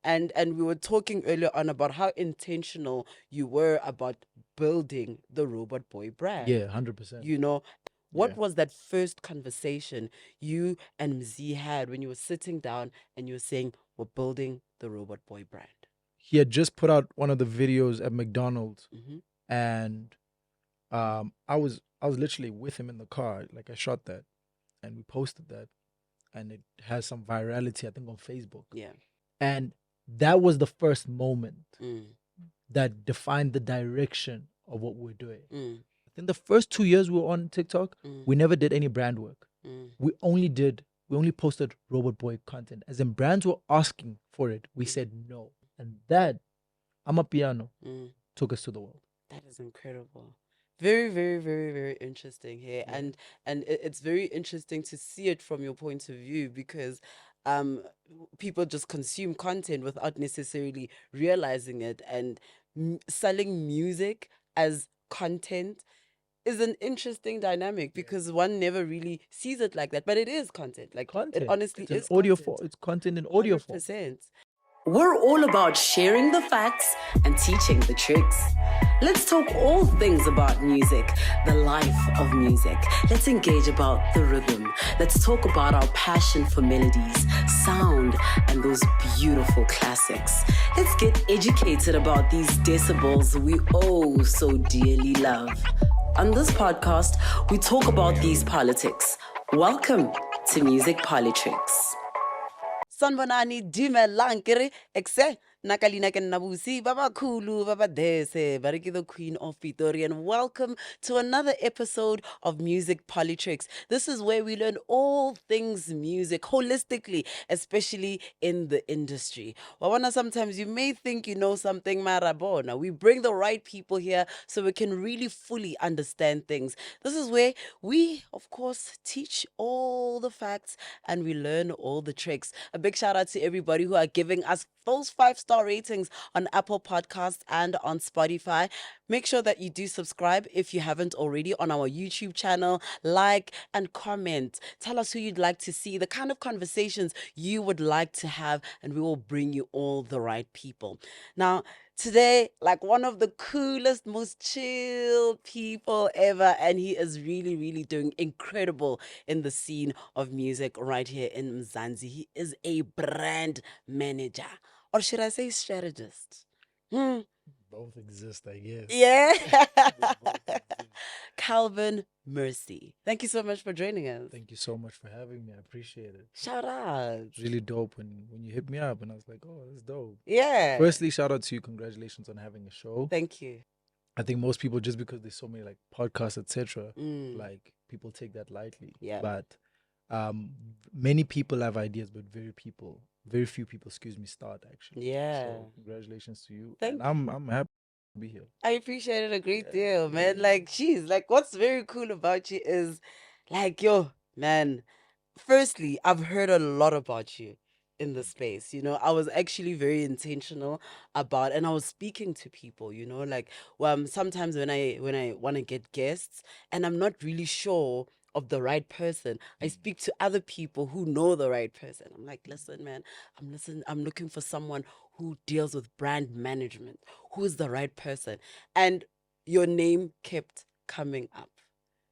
And we were talking earlier on about how intentional you were about building the Robot Boy brand. Yeah, 100%. You know, what Yeah. was that first conversation you and Mzee had when you were sitting down and you were saying, we're building the Robot Boy brand? He had just put out one of the videos at McDonald's, Mm-hmm. and I was literally with him in the car. Like I shot that, and we posted that, and it has some virality, I think, on Facebook. Yeah. And that was the first moment Mm. that defined the direction of what we're doing. Mm. I think the first 2 years we were on TikTok, Mm. we never did any brand work. Mm. We only posted Robot Boy content. As in, brands were asking for it, we said no. And that Amapiano Mm. took us to the world. That is incredible. Very, very, very, very interesting here. Yeah. And it's very interesting to see it from your point of view, because people just consume content without necessarily realizing it. And selling music as content is an interesting dynamic, because one never really sees it like that. But it is content. Like, it Content. honestly It's an is audio content. form. It's content in audio form. 100%. We're all about sharing the facts and teaching the tricks. Let's talk all things about music, the life of music. Let's engage about the rhythm. Let's talk about our passion for melodies, sound, and those beautiful classics. Let's get educated about these decibels we oh so dearly love. On this podcast, we talk about these politics. Welcome to Music Politricks. Sanbonani dumelang kere exe nakalina ke nabusi baba khulu baba dese bariki the queen of Pitori, and welcome to another episode of Music Politricks. This is where we learn all things music holistically, especially in the industry. Wawana, sometimes you may think you know something, marabona. We bring the right people here so we can really fully understand things. This is where we, of course, teach all the facts and we learn all the tricks. A big shout out to everybody who are giving us those 5-star ratings on Apple Podcasts and on Spotify. Make sure that you do subscribe if you haven't already on our YouTube channel. Like and comment. Tell us who you'd like to see, the kind of conversations you would like to have, and we will bring you all the right people. Now, today, like, one of the coolest, most chill people ever, and he is really, really doing incredible in the scene of music right here in Mzansi. He is a brand manager, or should I say strategist? Both exist, I guess. Yeah. Both exist. Calvin Merci. Thank you so much for joining us. Thank you so much for having me. I appreciate it. Shout out. It's really dope when you hit me up, and I was like, oh, that's dope. Yeah. Firstly, shout out to you. Congratulations on having a show. Thank you. I think most people, just because there's so many like podcasts, etc., Mm. like people take that lightly. Yeah. But many people have ideas, but very few people, excuse me, start actually. Yeah. So congratulations to you. Thank And I'm happy to be here. I appreciate it a great Yeah. deal, man. Like, geez, like, what's very cool about you is, like, yo, man, firstly, I've heard a lot about you in the space. You know, I was actually very intentional about, and I was speaking to people, you know, like, sometimes when I want to get guests and I'm not really sure of the right person, I speak to other people who know the right person. I'm like, listen, man, I'm looking for someone who deals with brand management, who's the right person. And your name kept coming up.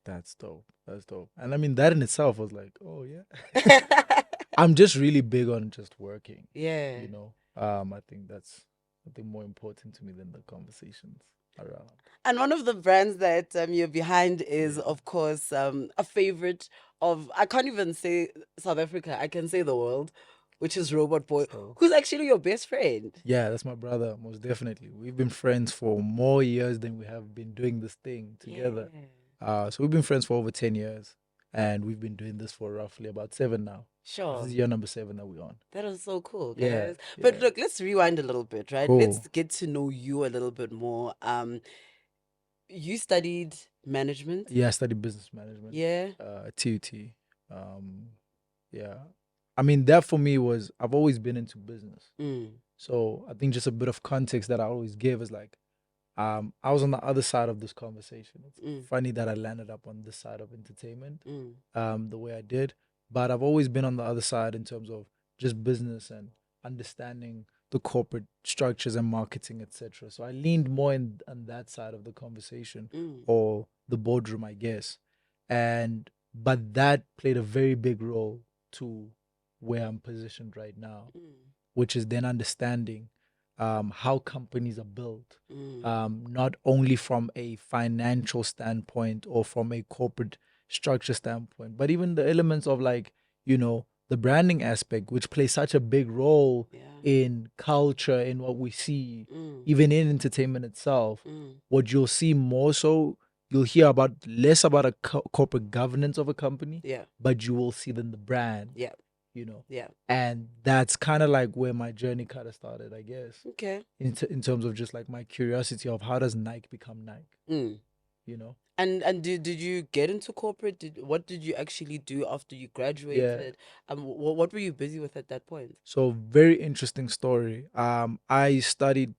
That's dope. That's dope. And I mean, that in itself was like, oh yeah. I'm just really big on just working. Yeah. You know, I think that's more important to me than the conversations around. And one of the brands that you're behind is, Yeah. of course, a favorite of, I can't even say South Africa, I can say the world, which is Robot Boii, So who's actually your best friend. yeah, that's my brother, most definitely. We've been friends for more years than we have been doing this thing together. Yeah. So we've been friends for over 10 years, and we've been doing this for roughly about 7 now. Sure. This is year number 7 that we're on. That is so cool, guys. Yeah, But yeah. look, let's rewind a little bit, right? Cool. Let's get to know you a little bit more. You studied management? Yeah, I studied business management. Yeah. At TUT. Yeah. I mean, that for me was, I've always been into business. Mm. So I think just a bit of context that I always give is like, I was on the other side of this conversation. It's funny that I landed up on this side of entertainment, the way I did. But I've always been on the other side in terms of just business and understanding the corporate structures and marketing, etc. So I leaned more on that side of the conversation or the boardroom, I guess. And but that played a very big role to where I'm positioned right now, which is then understanding how companies are built, not only from a financial standpoint or from a corporate structure standpoint, but even the elements of like, the branding aspect, which plays such a big role in culture, in what we see, even in entertainment itself. What you'll see more so, you'll hear about less about a corporate governance of a company, but you will see then the brand. And that's kind of like where my journey kind of started, I guess. Okay. In terms of just like my curiosity of how does Nike become Nike, And did you get into corporate? What did you actually do after you graduated? What were you busy with at that point? So very interesting story. I studied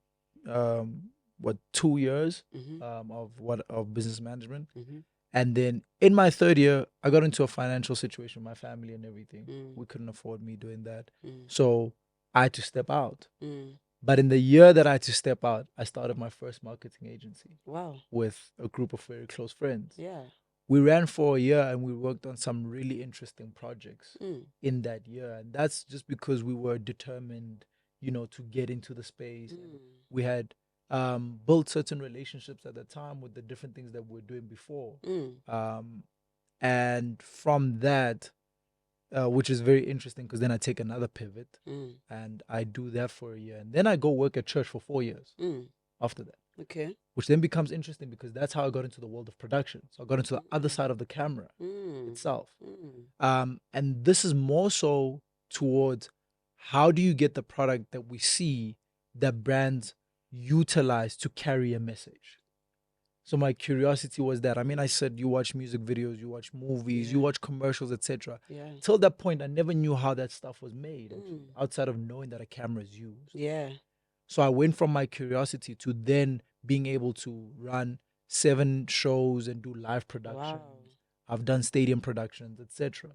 2 years of business management. And then in my third year, I got into a financial situation, my family and everything. We couldn't afford me doing that. So I had to step out. But in the year that I had to step out, I started my first marketing agency. Wow. With a group of very close friends. Yeah. We ran for a year and we worked on some really interesting projects in that year. And that's just because we were determined, to get into the space. We had built certain relationships at the time with the different things that we were doing before. And from that, which is very interesting because then I take another pivot and I do that for a year. And then I go work at church for 4 years after that. Okay. Which then becomes interesting because that's how I got into the world of production. So I got into the other side of the camera itself. And this is more so towards how do you get the product that we see that brands utilize to carry a message. So my curiosity was that. I mean, I said you watch music videos, you watch movies, you watch commercials, etc. Till that point, I never knew how that stuff was made, actually, outside of knowing that a camera is used. Yeah. So I went from my curiosity to then being able to run 7 shows and do live productions. Wow. I've done stadium productions, etc.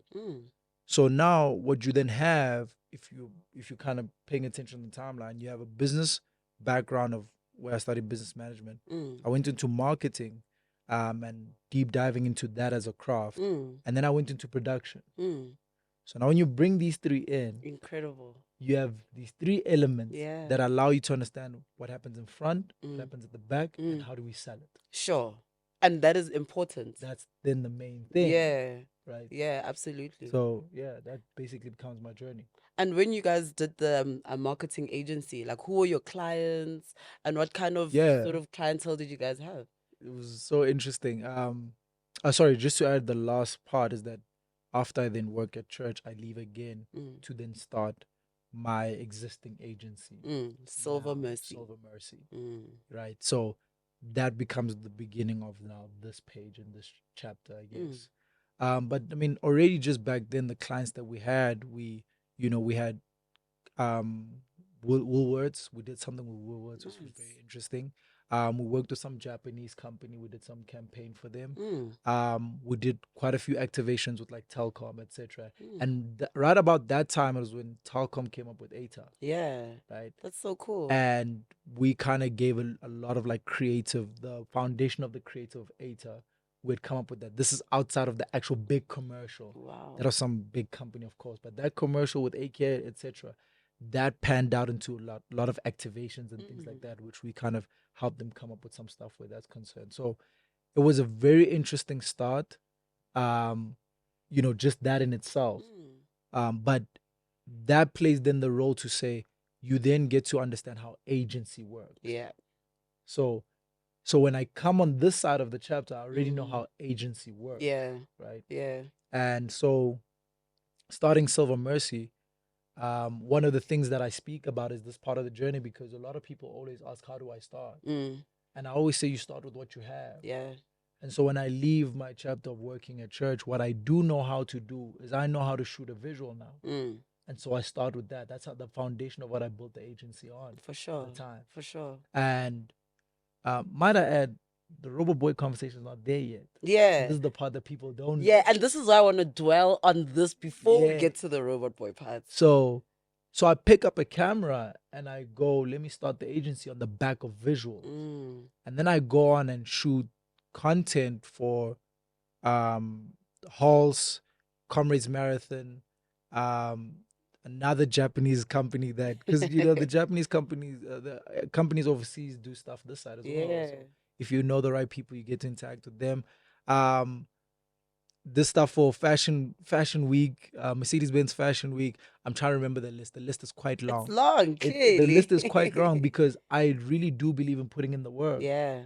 So now what you then have, if you kind of paying attention to the timeline, you have a business background of where I studied business management. I went into marketing and deep diving into that as a craft. And then I went into production. So now when you bring these 3 in, incredible, you have these 3 elements that allow you to understand what happens in front, what happens at the back, and how do we sell it. Sure. And that is important. That's then the main thing. Yeah. Right. Yeah, absolutely. So yeah, that basically becomes my journey. And when you guys did the marketing agency, like who were your clients and what kind of sort of clientele did you guys have? It was so interesting. Sorry, just to add the last part is that after I then work at church, I leave again to then start my existing agency. Silver Merci. Right. So that becomes the beginning of now this page in this chapter, I guess. But I mean, already just back then, the clients that we had, we had Woolworths. We did something with Woolworths, which was very interesting. We worked with some Japanese company. We did some campaign for them. We did quite a few activations with like Telkom, etc. And right about that time, it was when Telkom came up with ATA. Yeah. Right. That's so cool. And we kind of gave a lot of like the foundation of the creative ATA. We'd come up with that. This is outside of the actual big commercial. Wow. That was some big company, of course. But that commercial with AK, etc., that panned out into a lot of activations and things like that, which we kind of helped them come up with some stuff where that's concerned. So it was a very interesting start, just that in itself. But that plays then the role to say, you then get to understand how agency works. Yeah. So when I come on this side of the chapter, I already know how agency works. Yeah. Right? Yeah. And so starting Silver Merci, one of the things that I speak about is this part of the journey, because a lot of people always ask, how do I start? And I always say you start with what you have. Yeah. And so when I leave my chapter of working at church, what I do know how to do is I know how to shoot a visual now. And so I start with that. That's how the foundation of what I built the agency on. For sure. At the time. For sure. And might I add, the Robot Boii conversation is not there yet. Yeah. This is the part that people don't know. Yeah, and this is why I want to dwell on this before we get to the Robot Boii part. So So I pick up a camera and I go, let me start the agency on the back of visuals. And then I go on and shoot content for Halls, Comrades Marathon, another Japanese company that, because the Japanese companies, the companies overseas do stuff this side as well. So if you know the right people, you get to interact with them. This stuff for Fashion Week, Mercedes-Benz Fashion Week. I'm trying to remember the list. The list is quite long. It's long, the list is quite long because I really do believe in putting in the work. Yeah.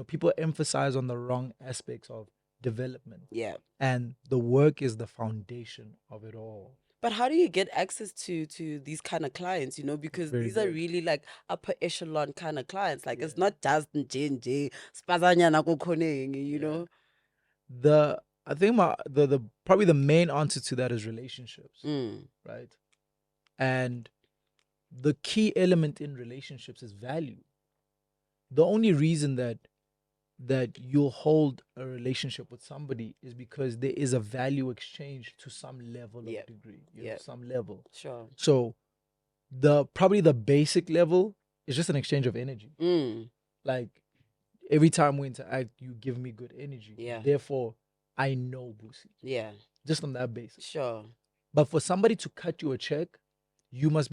People emphasize on the wrong aspects of development. Yeah. And the work is the foundation of it all. But how do you get access to these kind of clients, because these are really like upper echelon kind of clients. Like it's not just J&J, spazanyana kukhoneng, know. I think the probably the main answer to that is relationships, right? And the key element in relationships is value. The only reason that you'll hold a relationship with somebody is because there is a value exchange to some level of degree, some level. Sure. So probably the basic level is just an exchange of energy. Like every time we interact, you give me good energy. Yeah. Therefore, I know Boosie. Yeah. Just on that basis. Sure. But for somebody to cut you a check, you must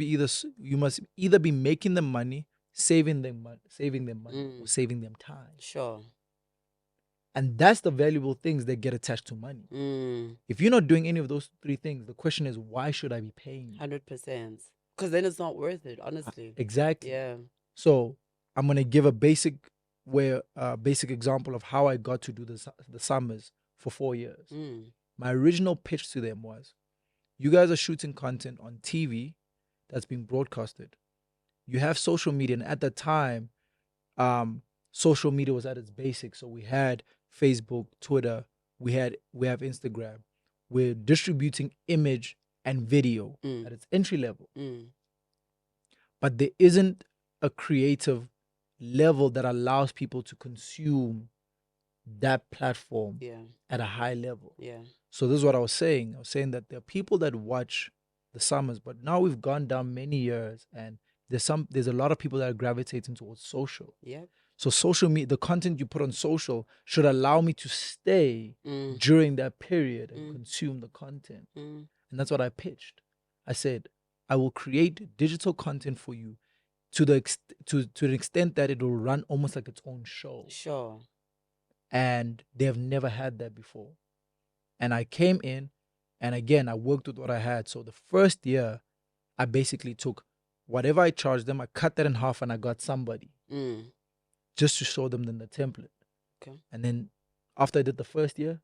either be making them money, saving them money, or saving them time. Sure. And that's the valuable things that get attached to money. If you're not doing any of those three things, the question is, why should I be paying you? 100%. Because then it's not worth it, honestly. Exactly. Yeah. So I'm gonna give a basic example of how I got to do the summers for 4 years. My original pitch to them was, you guys are shooting content on TV that's being broadcasted. You have social media, and at the time, social media was at its basics. So we had Facebook, Twitter, we have Instagram. We're distributing image and video at its entry level. But there isn't a creative level that allows people to consume that platform at a high level. Yeah. So this is what I was saying. I was saying that there are people that watch the summers, but now we've gone down many years, and there's a lot of people that are gravitating towards social. Yeah. So social media, the content you put on social should allow me to stay during that period and consume the content. And that's what I pitched. I said, I will create digital content for you to the extent that it will run almost like its own show. Sure. And they have never had that before. And I came in, and again, I worked with what I had. So the first year, I basically took whatever I charged them, I cut that in half, and I got somebody just to show them the template. Okay. And then after I did the first year,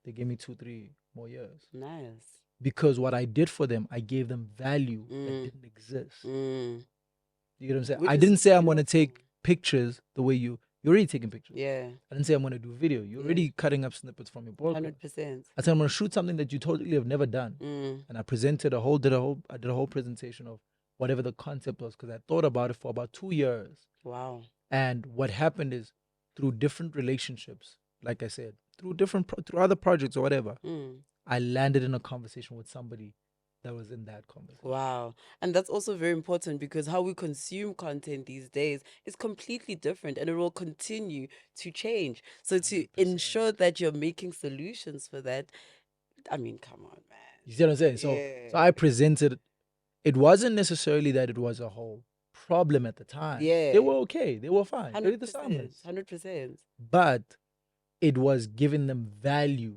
they gave me 2-3 more years. Nice. Because what I did for them, I gave them value that didn't exist. You get what I'm saying? I didn't say I'm going to take pictures the way you're already taking pictures. Yeah. I didn't say I'm going to do video. You're already cutting up snippets from your broadcast. 100%. I said I'm going to shoot something that you totally have never done. And I presented I did a whole presentation of whatever the concept was, because I thought about it for about 2 years. Wow. And what happened is, through different relationships, like I said, through other projects or whatever, I landed in a conversation with somebody that was in that conversation. Wow. And that's also very important, because how we consume content these days is completely different, and it will continue to change. So to 100%. ensure that you're making solutions for that, I mean, come on, man. You see what I'm saying? So I presented, it wasn't necessarily that it was a whole problem at the time. Yeah. They were okay. They were fine. 100%. The summers. 100%. But it was giving them value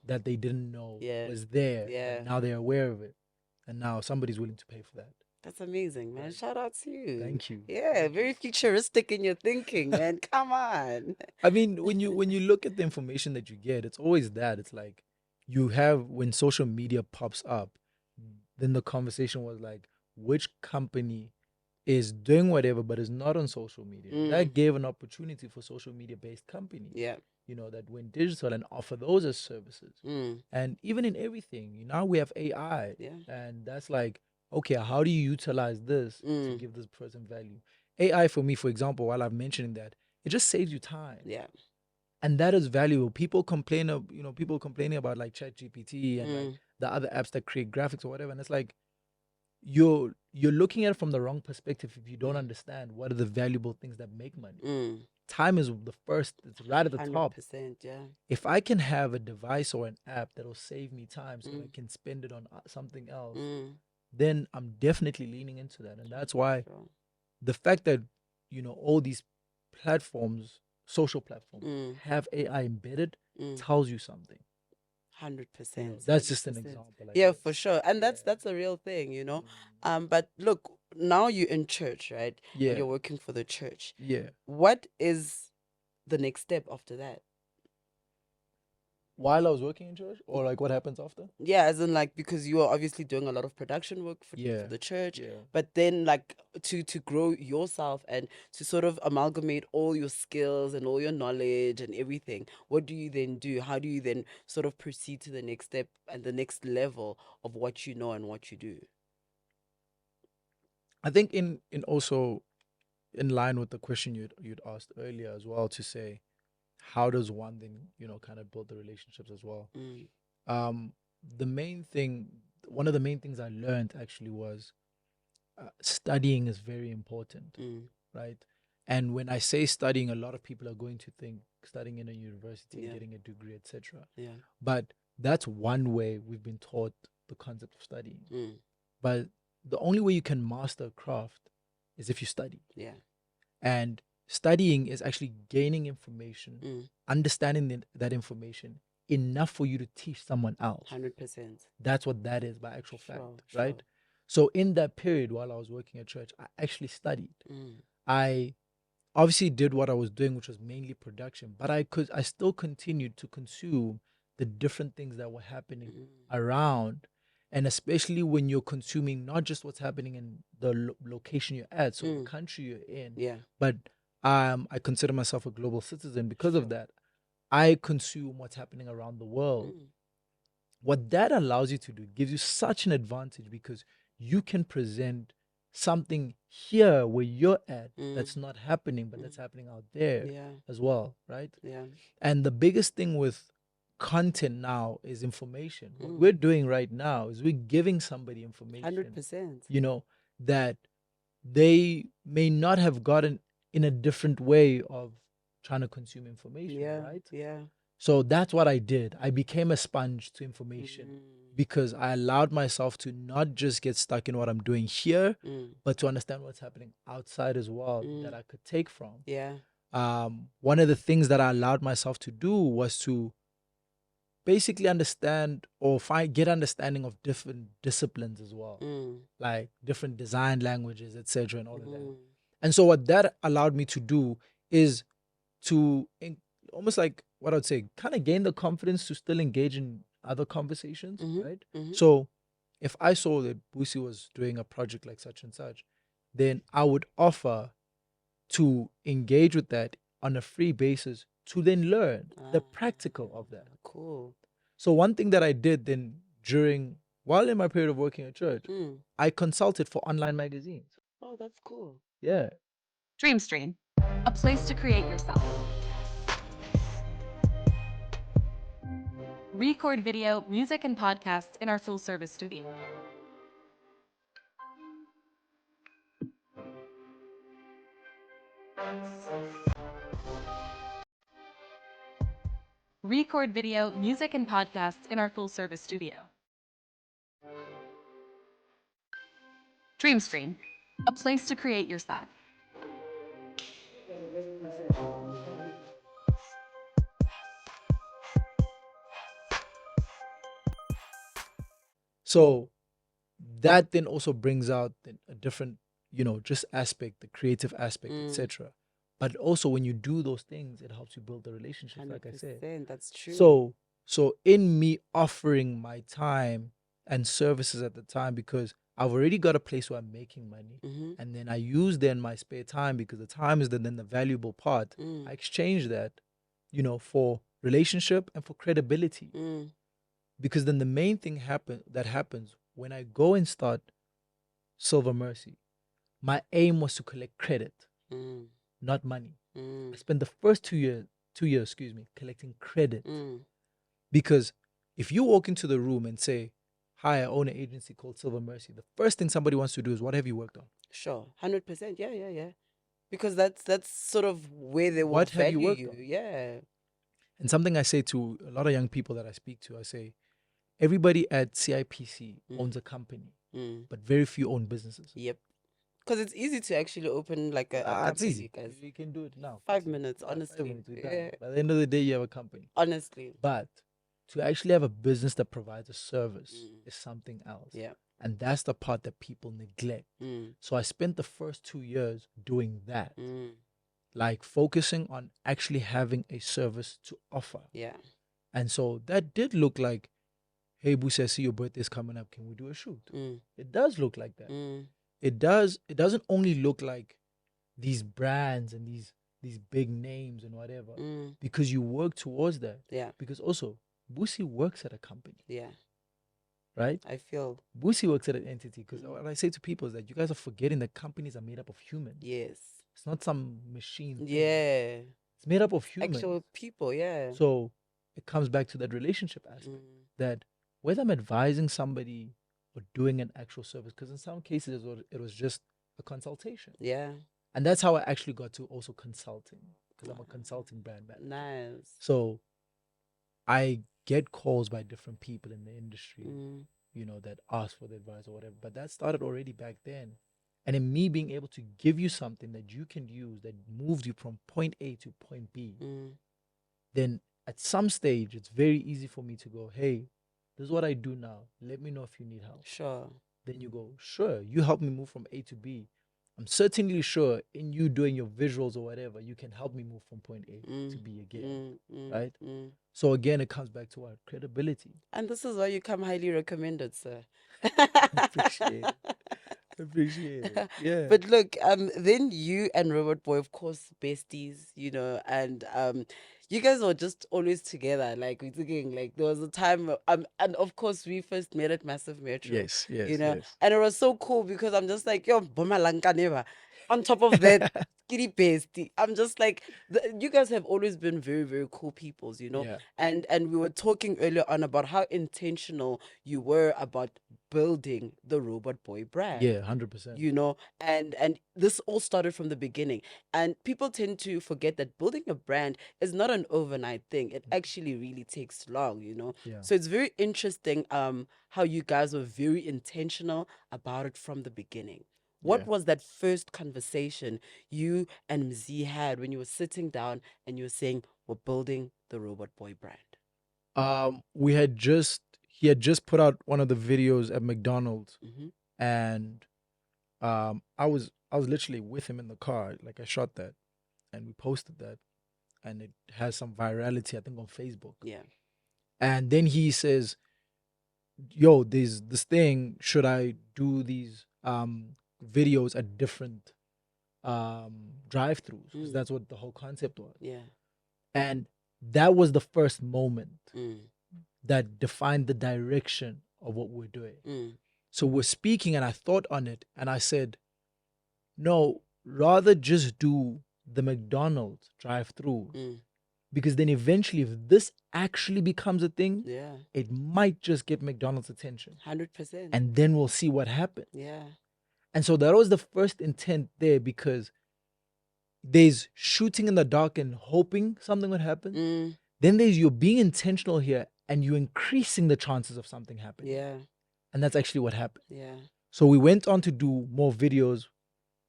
that they didn't know was there. Yeah. And now they're aware of it. And now somebody's willing to pay for that. That's amazing, man. Shout out to you. Thank you. Yeah, very futuristic in your thinking, man. Come on. I mean, when you look at the information that you get, it's always that. It's like when social media pops up, then the conversation was like, which company is doing whatever but is not on social media? That gave an opportunity for social media based companies. Yeah. That went digital and offer those as services. And even in everything, now we have AI. Yeah. And that's like, okay, how do you utilize this to give this person value? AI for me, for example, while I'm mentioning that, it just saves you time. Yeah. And that is valuable. People complaining about like ChatGPT and like the other apps that create graphics or whatever. And it's like, you're looking at it from the wrong perspective if you don't understand what are the valuable things that make money. Time is the first, it's right at the top. 100%, yeah. If I can have a device or an app that'll save me time so that I can spend it on something else, then I'm definitely leaning into that. And that's why the fact that, all these platforms, social platforms, have AI embedded tells you something. 100%. That's just an example. Yeah, for sure. And that's a real thing. But look, now you're in church, right? Yeah. And you're working for the church. Yeah. What is the next step after that? While I was working in church, or like what happens after? Yeah, as in like, because you are obviously doing a lot of production work for the church, but then like to grow yourself and to sort of amalgamate all your skills and all your knowledge and everything, what do you then do? How do you then sort of proceed to the next step and the next level of what you know and what you do? I think in also in line with the question you'd asked earlier as well, to say, how does one then, kind of build the relationships as well? The main thing, one of the main things I learned actually was studying is very important, right? And when I say studying, a lot of people are going to think studying in a university, getting a degree, etc. Yeah. But that's one way we've been taught the concept of studying. But the only way you can master a craft is if you study. Yeah. And studying is actually gaining information, understanding that information enough for you to teach someone else. 100%. That's what that is by actual fact, right? So in that period while I was working at church, I actually studied. I obviously did what I was doing, which was mainly production, but I still continued to consume the different things that were happening around. And especially when you're consuming not just what's happening in the location you're at, so the country you're in, but I consider myself a global citizen because of that. I consume what's happening around the world. What that allows you to do gives you such an advantage, because you can present something here where you're at that's not happening, but that's happening out there as well, right? Yeah. And the biggest thing with content now is information. What we're doing right now is we're giving somebody information 100%, that they may not have gotten in a different way of trying to consume information, right? Yeah. So that's what I did. I became a sponge to information because I allowed myself to not just get stuck in what I'm doing here, but to understand what's happening outside as well that I could take from. Yeah. One of the things that I allowed myself to do was to basically understand or get understanding of different disciplines as well, like different design languages, etc., and all of that. And so what that allowed me to do is to almost like what I would say, kind of gain the confidence to still engage in other conversations, right? So if I saw that Busi was doing a project like such and such, then I would offer to engage with that on a free basis to then learn the practical of that. Cool. So one thing that I did then while in my period of working at church, I consulted for online magazines. Oh, that's cool. Yeah. DreamStream, a place to create yourself. Record video, music, and podcasts in our full-service studio. Record video, music, and podcasts in our full-service studio. DreamStream, a place to create yourself. So that then also brings out a different, just aspect, the creative aspect, etc. But also when you do those things, it helps you build the relationship, like I said. That's true. So in me offering my time and services at the time, because I've already got a place where I'm making money, and then I use then my spare time, because the time is then the valuable part. I exchange that, for relationship and for credibility. Because then the main thing that happens when I go and start Silver Mercy, my aim was to collect credit, not money. I spent the first 2 years, collecting credit. Because if you walk into the room and say, hi, I own an agency called Silver Mercy, the first thing somebody wants to do is, what have you worked on? Sure. 100%. Yeah. Because that's sort of where they will What have you value worked you. on? Yeah. And something I say to a lot of young people that I speak to, I say, everybody at CIPC owns a company, but very few own businesses. Yep. Because it's easy to actually open like a It's company, easy. guys. You can do it now. 5 minutes, 5 honestly. minutes, we're done. Yeah. By the end of the day, you have a company. Honestly. But to actually have a business that provides a service is something else. Yeah. And that's the part that people neglect. So I spent the first 2 years doing that, like focusing on actually having a service to offer. Yeah. And so that did look like, hey, Busi, I see your birthday's coming up. Can we do a shoot? It does look like that. It does. It doesn't only look like these brands and these big names and whatever, because you work towards that. Yeah. Because also, Busi works at a company. Yeah. Right? I feel. Busi works at an entity. Because what I say to people is that you guys are forgetting that companies are made up of humans. Yes. It's not some machine thing. Yeah. It's made up of humans. Actual people, yeah. So it comes back to that relationship aspect. That whether I'm advising somebody or doing an actual service, because in some cases it was just a consultation. Yeah. And that's how I actually got to also consulting, because I'm a consulting brand manager. Nice. So I get calls by different people in the industry, you know, that ask for the advice or whatever. But that started already back then. And in me being able to give you something that you can use that moves you from point A to point B, then at some stage, it's very easy for me to go, hey, this is what I do now. Let me know if you need help. Sure. Then you go, sure, you help me move from A to B. I'm certainly sure in you doing your visuals or whatever, you can help me move from point A to B again, right? So again, it comes back to what? Credibility. And this is why you come highly recommended, sir. Appreciate it. Appreciate it. Yeah. But look, then you and Robot Boy, of course, besties, you know, and you guys were just always together. Like we're thinking, like there was a time, and of course we first met at Massive Metro. Yes, You know, yes. and it was so cool because I'm just like, yo, Boma Lanka never. On top of that, kitty bestie. I'm just like, you guys have always been very, very cool peoples, you know. Yeah. And we were talking earlier on about how intentional you were about building the Robot Boy brand. Yeah, 100%. You know, and this all started from the beginning. And people tend to forget that building a brand is not an overnight thing. It actually really takes long, you know. Yeah. So it's very interesting how you guys were very intentional about it from the beginning. What was that first conversation you and Mzi had when you were sitting down and you were saying, we're building the Robot Boy brand? He had just put out one of the videos at McDonald's, and I was literally with him in the car. Like I shot that, and we posted that, and it has some virality, I think, on Facebook. Yeah. And then he says, "Yo, there's this thing. Should I do these videos at different drive-throughs? Because that's what the whole concept was." Yeah. And that was the first moment that defined the direction of what we're doing. So we're speaking, and I thought on it, and I said, no, rather just do the McDonald's drive-through, because then eventually, if this actually becomes a thing, it might just get McDonald's attention. 100%. And then we'll see what happens. Yeah. And so that was the first intent there, because there's shooting in the dark and hoping something would happen. Then there's you're being intentional here and you're increasing the chances of something happening. Yeah. And that's actually what happened. Yeah. So we went on to do more videos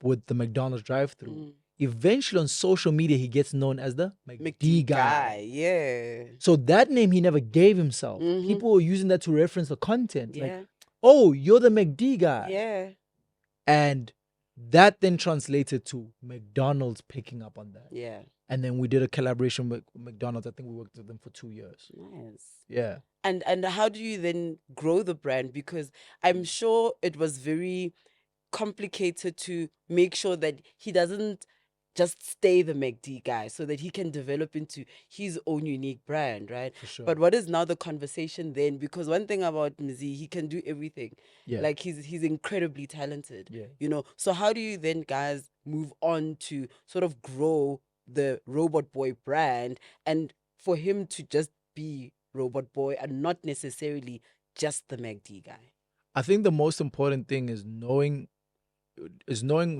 with the McDonald's drive-through. Eventually on social media, he gets known as the McD guy. Yeah. So that name he never gave himself. People were using that to reference the content. Yeah. Like, oh, you're the McD guy. Yeah. And that then translated to McDonald's picking up on that. Yeah. And then we did a collaboration with McDonald's. I think we worked with them for 2 years. Nice. Yeah. And how do you then grow the brand? Because I'm sure it was very complicated to make sure that he doesn't just stay the McD guy, so that he can develop into his own unique brand, right? For sure. But what is now the conversation then? Because one thing about Mzi, he can do everything. Yeah. Like he's incredibly talented. Yeah. You know. So how do you then guys move on to sort of grow the Robot Boy brand, and for him to just be Robot Boy and not necessarily just the MACD guy? I think the most important thing is knowing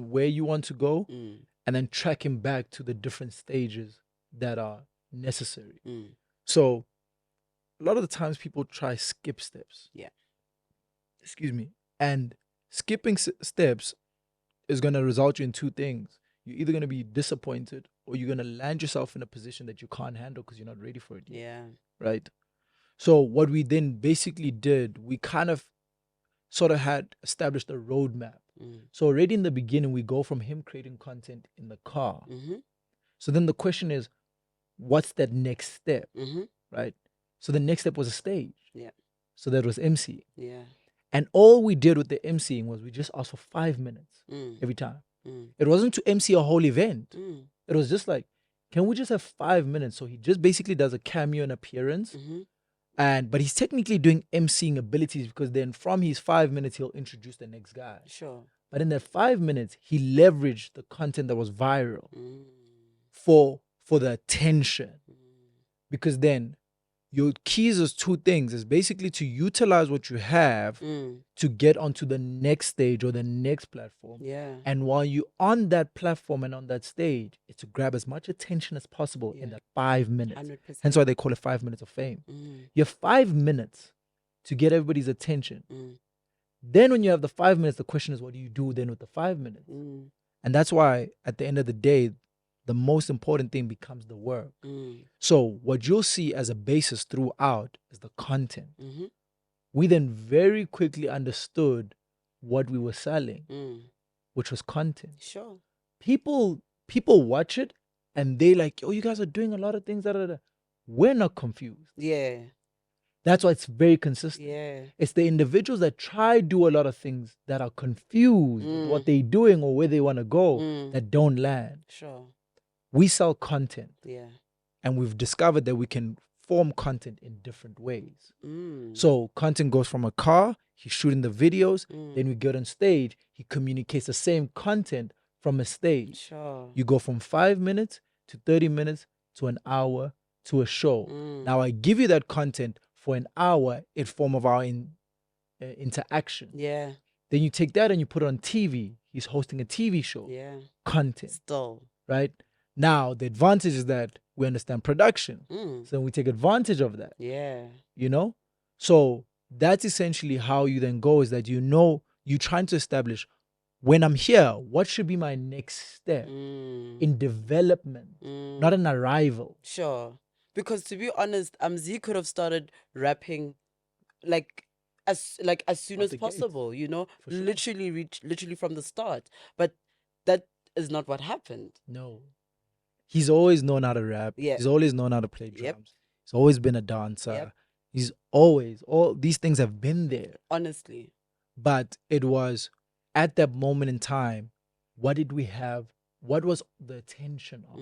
where you want to go, and then tracking back to the different stages that are necessary. So a lot of the times people try skip steps. Yeah. Excuse me. And skipping steps is going to result you in two things. You're either going to be disappointed, or you're going to land yourself in a position that you can't handle because you're not ready for it yet. Yeah. Right? So what we then basically did, we kind of sort of had established a roadmap. So already in the beginning, we go from him creating content in the car. So then the question is, what's that next step? Right? So the next step was a stage. Yeah. So that was MC. Yeah. And all we did with the MCing was we just asked for 5 minutes every time. It wasn't to MC a whole event. It was just like, can we just have 5 minutes? So he just basically does a cameo and appearance. But he's technically doing MCing abilities, because then from his 5 minutes, he'll introduce the next guy. Sure. But in that 5 minutes, he leveraged the content that was viral for the attention. Because then your keys is two things. It's basically to utilize what you have to get onto the next stage or the next platform. Yeah. And while you're on that platform and on that stage, it's to grab as much attention as possible in that 5 minutes. 100%. Hence why they call it 5 minutes of fame. You have 5 minutes to get everybody's attention. Then when you have the 5 minutes, the question is, what do you do then with the 5 minutes? And that's why at the end of the day, the most important thing becomes the work. So what you'll see as a basis throughout is the content. We then very quickly understood what we were selling, which was content. Sure. People watch it and they like, oh, you guys are doing a lot of things. Da, da, da. We're not confused. Yeah. That's why it's very consistent. Yeah. It's the individuals that try do a lot of things that are confused with what they're doing or where they want to go that don't land. Sure. We sell content. Yeah. And we've discovered that we can form content in different ways. So content goes from a car, he's shooting the videos, then we get on stage, he communicates the same content from a stage. Sure. You go from 5 minutes to 30 minutes to an hour to a show. Now I give you that content for an hour in form of our interaction. Yeah. Then you take that and you put it on TV. He's hosting a TV show. Yeah. Content. Still. Right? Now, the advantage is that we understand production. So we take advantage of that. Yeah. You know? So that's essentially how you then go, is that you're trying to establish, when I'm here, what should be my next step in development, not an arrival. Sure. Because to be honest, Z could have started rapping as soon as possible, you know, For sure. literally from the start. But that is not what happened. No. He's always known how to rap. Yeah. He's always known how to play drums. Yep. He's always been a dancer. Yep. He's always, all these things have been there. Honestly. But it was at that moment in time, what did we have? What was the attention of?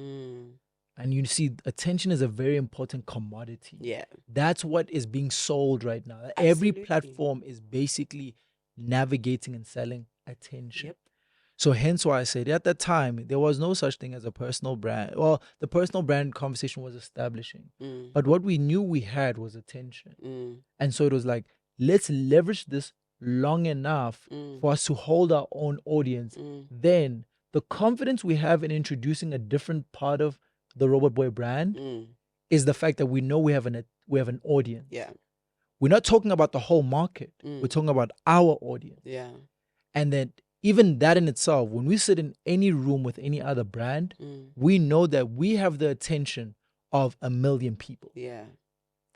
And you see, attention is a very important commodity. Yeah. That's what is being sold right now. Every Absolutely. platform is basically navigating and selling attention. Yep. So hence why I said at that time, there was no such thing as a personal brand. Well, the personal brand conversation was establishing. But what we knew we had was attention. And so it was like, let's leverage this long enough for us to hold our own audience. Then the confidence we have in introducing a different part of the Robot Boii brand is the fact that we know we have an audience. Yeah. We're not talking about the whole market. We're talking about our audience. Yeah. And then even that in itself, when we sit in any room with any other brand, we know that we have the attention of 1 million people. Yeah.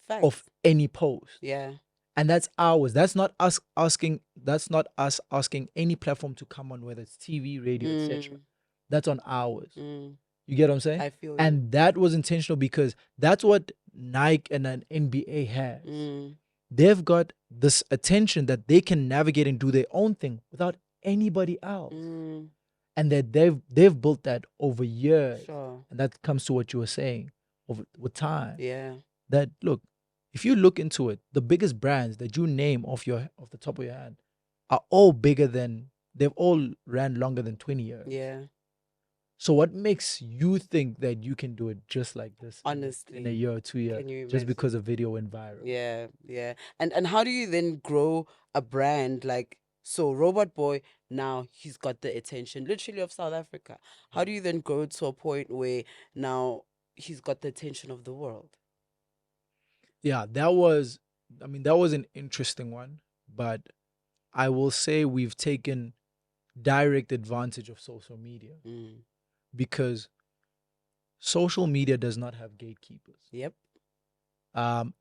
Facts. Of any post. Yeah. And that's ours. That's not us asking any platform to come on, whether it's TV, radio, etc. That's on ours. You get what I'm saying? I feel you. And that was intentional because that's what Nike and an NBA has. They've got this attention that they can navigate and do their own thing without anybody else. And that they've built that over years. Sure. And that comes to what you were saying with time. Yeah. That look, if you look into it, the biggest brands that you name off the top of your hand are all bigger than, they've all ran longer than 20 years. Yeah. So what makes you think that you can do it just like this in a Honestly, year or 2 years, can you just imagine? because a video went viral? Yeah, yeah. And how do you then grow a brand like so Robot Boy now he's got the attention literally of South Africa. How do you then grow to a point where now he's got the attention of the world? Yeah, that was an interesting one, but I will say we've taken direct advantage of social media Mm. because social media does not have gatekeepers. Yep.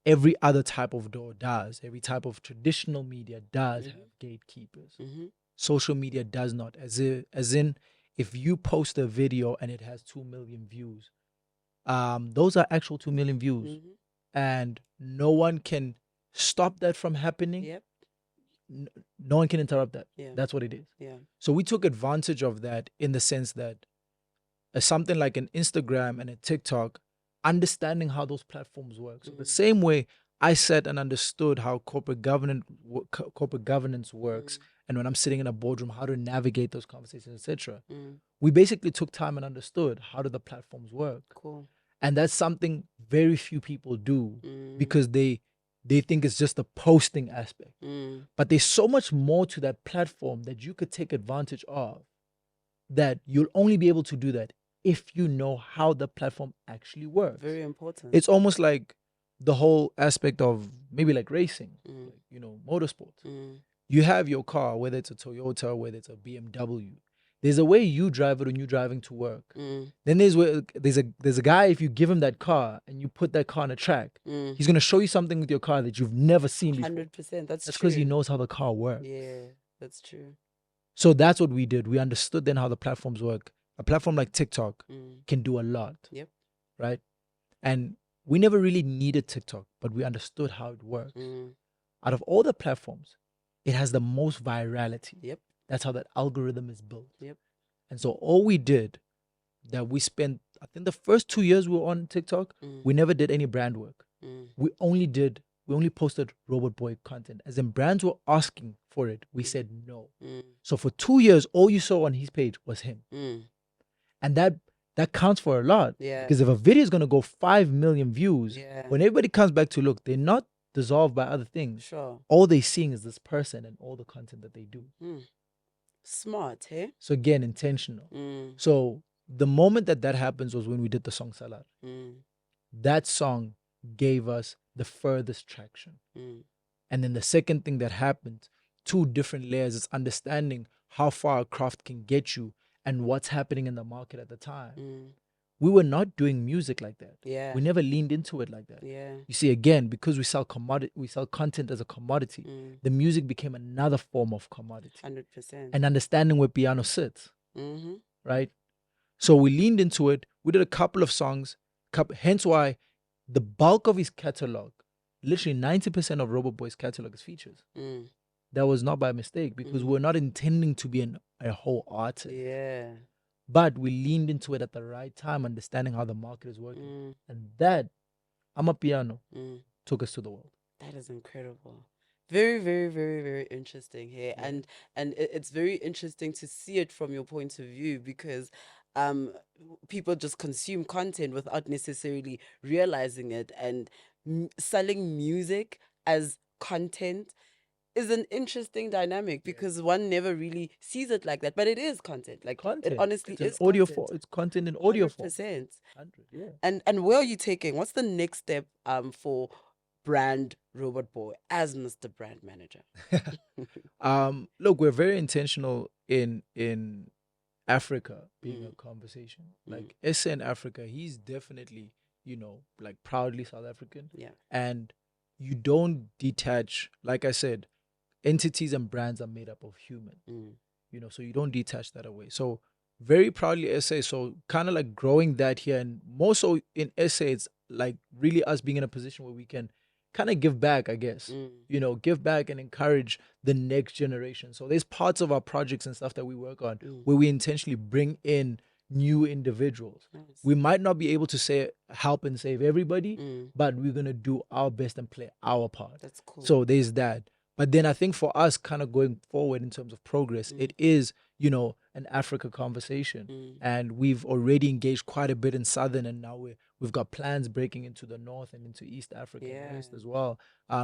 Every other type of door does. Every type of traditional media does have gatekeepers. Mm-hmm. Social media does not. As in, if you post a video and it has 2 million views, those are actual 2 million views, Mm-hmm. and no one can stop that from happening. Yep. No one can interrupt that. Yeah. That's what it is. Yeah. So we took advantage of that in the sense that something like an Instagram and a TikTok, understanding how those platforms work. So the same way I sat and understood how corporate governance works, and when I'm sitting in a boardroom, how to navigate those conversations, etc. We basically took time and understood how do the platforms work. Cool. And that's something very few people do because they think it's just the posting aspect. But there's so much more to that platform that you could take advantage of, that you'll only be able to do that if you know how the platform actually works. Very important. It's almost like the whole aspect of maybe like racing, like, motorsports. You have your car, whether it's a Toyota, whether it's a BMW. There's a way you drive it when you're driving to work. Then there's a guy, if you give him that car and you put that car on a track, he's gonna show you something with your car that you've never seen before. 100%. That's because true. he knows how the car works. Yeah, that's true. So that's what we did. We understood then how the platforms work. A platform like TikTok can do a lot. Yep. Right? And we never really needed TikTok, but we understood how it works. Out of all the platforms, it has the most virality. Yep. That's how that algorithm is built. Yep. And so all we did, that we spent, I think the first 2 years we were on TikTok, we never did any brand work. We only posted Robot Boy content. As in, brands were asking for it. We said no. So for 2 years, all you saw on his page was him. And that counts for a lot. Yeah. Because if a video is going to go 5 million views, Yeah. when everybody comes back to look, they're not dissolved by other things. Sure. All they're seeing is this person and all the content that they do. Smart, hey? So again, intentional. So the moment that happens was when we did the song Salar. That song gave us the furthest traction. And then the second thing that happened, 2 different layers, is understanding how far a craft can get you and what's happening in the market at the time. We were not doing music like that. Yeah. We never leaned into it like that. Yeah. You see, again, because we sell content as a commodity, the music became another form of commodity. 100%. And understanding where piano sits, right? So we leaned into it. We did a couple of songs, hence why the bulk of his catalog, literally 90% of Robot Boi's catalog is features. That was not by mistake, because we're not intending to be a whole artist. Yeah. But we leaned into it at the right time, understanding how the market is working. And that, Amapiano, took us to the world. That is incredible. Very, very, very, very interesting here. Yeah. And it's very interesting to see it from your point of view, because people just consume content without necessarily realizing it. And selling music as content is an interesting dynamic, because one never really sees it like that. But it is content. Like, Content. it honestly It's an is audio content. It's content in audio form. 100%. 100, yeah. And where are you taking? What's the next step for brand Robot Boy as Mr. Brand Manager? Look, we're very intentional in Africa being a conversation. Like SA in Africa, he's definitely, like proudly South African. Yeah. And you don't detach, like I said, entities and brands are made up of human. So you don't detach that away. So very proudly SA. So kind of like growing that here, and more so in SA, it's like really us being in a position where we can kind of give back, I guess. Give back and encourage the next generation. So there's parts of our projects and stuff that we work on where we intentionally bring in new individuals. Nice. We might not be able to help and save everybody, but we're gonna do our best and play our part. That's cool. So there's that. But then I think for us, kind of going forward in terms of progress, it is, an Africa conversation. And we've already engaged quite a bit in Southern, and now we've got plans breaking into the North and into East Africa and West as well.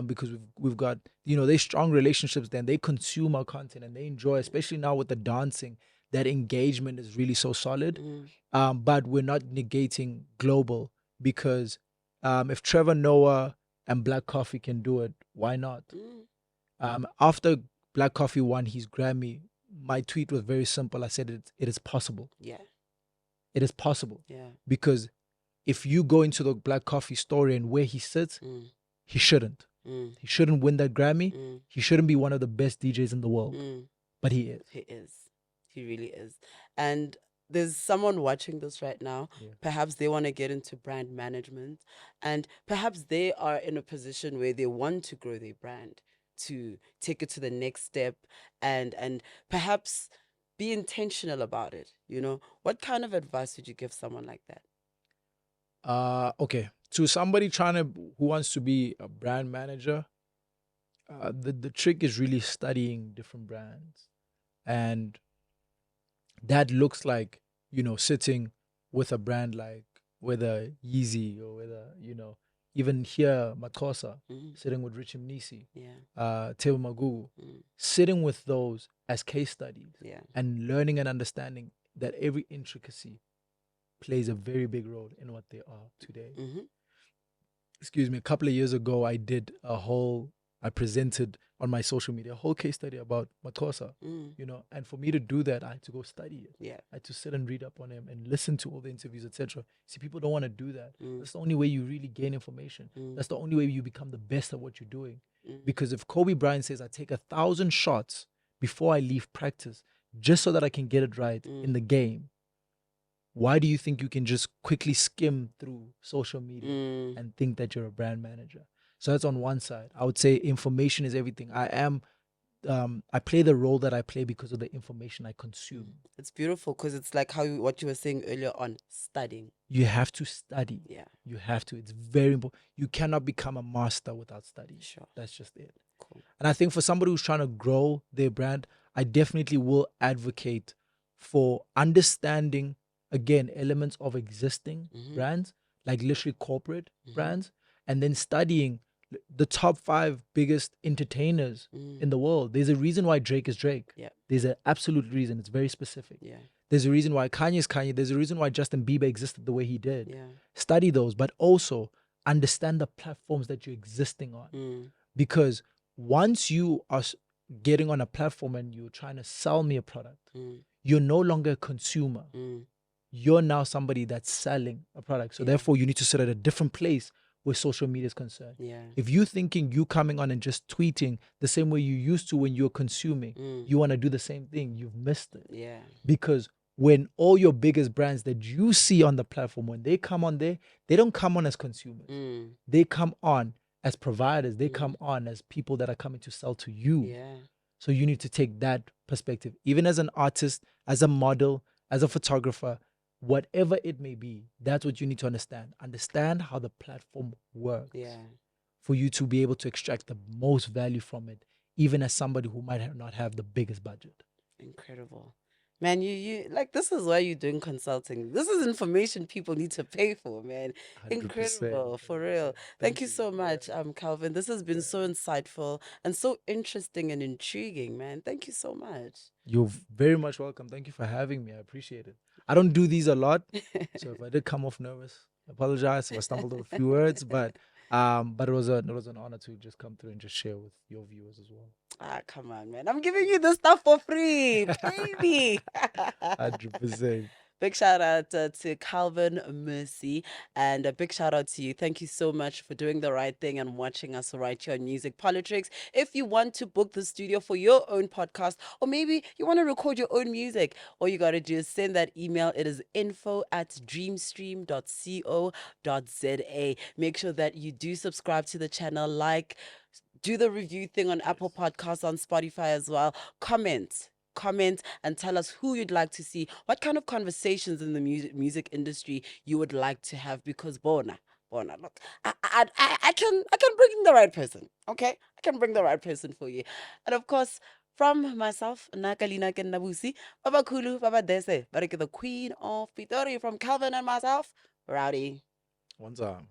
Because we've got, they strong relationships then. They consume our content and they enjoy, especially now with the dancing, that engagement is really so solid. But we're not negating global because if Trevor Noah and Black Coffee can do it, why not? After Black Coffee won his Grammy, my tweet was very simple. I said it is possible. Yeah. It is possible. Yeah. Because if you go into the Black Coffee story and where he sits, he shouldn't. He shouldn't win that Grammy. He shouldn't be one of the best DJs in the world. But he is. He is. He really is. And there's someone watching this right now. Perhaps they want to get into brand management, and perhaps they are in a position where they want to grow their brand, to take it to the next step, and perhaps be intentional about it. What kind of advice would you give someone like that? Okay. To somebody who wants to be a brand manager, the trick is really studying different brands. And that looks like, sitting with a brand like whether Yeezy or whether, even here, Matkosa, sitting with Richie Mnisi, Teo Magugu, sitting with those as case studies and learning and understanding that every intricacy plays a very big role in what they are today. Excuse me, a couple of years ago, I presented on my social media a whole case study about Matkosa, and for me to do that, I had to go study it. I had to sit and read up on him and listen to all the interviews, etc. See, people don't want to do that. That's the only way you really gain information. That's the only way you become the best at what you're doing. Because if Kobe Bryant says, I take 1,000 shots before I leave practice just so that I can get it right in the game, why do you think you can just quickly skim through social media and think that you're a brand manager? So that's on one side. I would say information is everything. I play the role that I play because of the information I consume. It's beautiful because it's like what you were saying earlier on, studying. You have to study. Yeah. You have to. It's very important. You cannot become a master without studying. Sure. That's just it. Cool. And I think for somebody who's trying to grow their brand, I definitely will advocate for understanding, again, elements of existing brands, like literally corporate brands, and then studying the top 5 biggest entertainers in the world. There's a reason why Drake is Drake. Yeah. There's an absolute reason. It's very specific. Yeah. There's a reason why Kanye is Kanye. There's a reason why Justin Bieber existed the way he did. Yeah. Study those, but also understand the platforms that you're existing on. Because once you are getting on a platform and you're trying to sell me a product, you're no longer a consumer. You're now somebody that's selling a product. So therefore, you need to sit at a different place where social media is concerned. If you're thinking you coming on and just tweeting the same way you used to when you're consuming, you want to do the same thing, you've missed it. Because when all your biggest brands that you see on the platform, when they come on there, they don't come on as consumers. They come on as providers. They come on as people that are coming to sell to you. So you need to take that perspective. Even as an artist, as a model, as a photographer, whatever it may be, that's what you need to understand. Understand how the platform works for you to be able to extract the most value from it, even as somebody who might not have the biggest budget. Incredible. Man, you like, this is why you're doing consulting. This is information people need to pay for, man. 100%, Incredible, for real. Thank you so much, Calvin. This has been so insightful and so interesting and intriguing, man. Thank you so much. You're very much welcome. Thank you for having me. I appreciate it. I don't do these a lot, so if I did come off nervous, I apologize if I stumbled over a few words, but it was an honor to just come through and just share with your viewers as well. Come on, man. I'm giving you this stuff for free. Pay me. 100%. Big shout out to Calvin Merci, and a big shout out to you. Thank you so much for doing the right thing and watching us right here on Music Politricks. If you want to book the studio for your own podcast, or maybe you want to record your own music, all you got to do is send that email. It is info@dreamstream.co.za. Make sure that you do subscribe to the channel, do the review thing on Apple Podcasts, on Spotify as well. Comment and tell us who you'd like to see, what kind of conversations in the music industry you would like to have, because Bona, look, I can bring the right person, okay? I can bring the right person for you. And of course, From myself, Nakalina Kenabusi, Baba Kulu, Baba Dese, Barike the Queen of Pitori, from Calvin and myself, Rowdy. One time.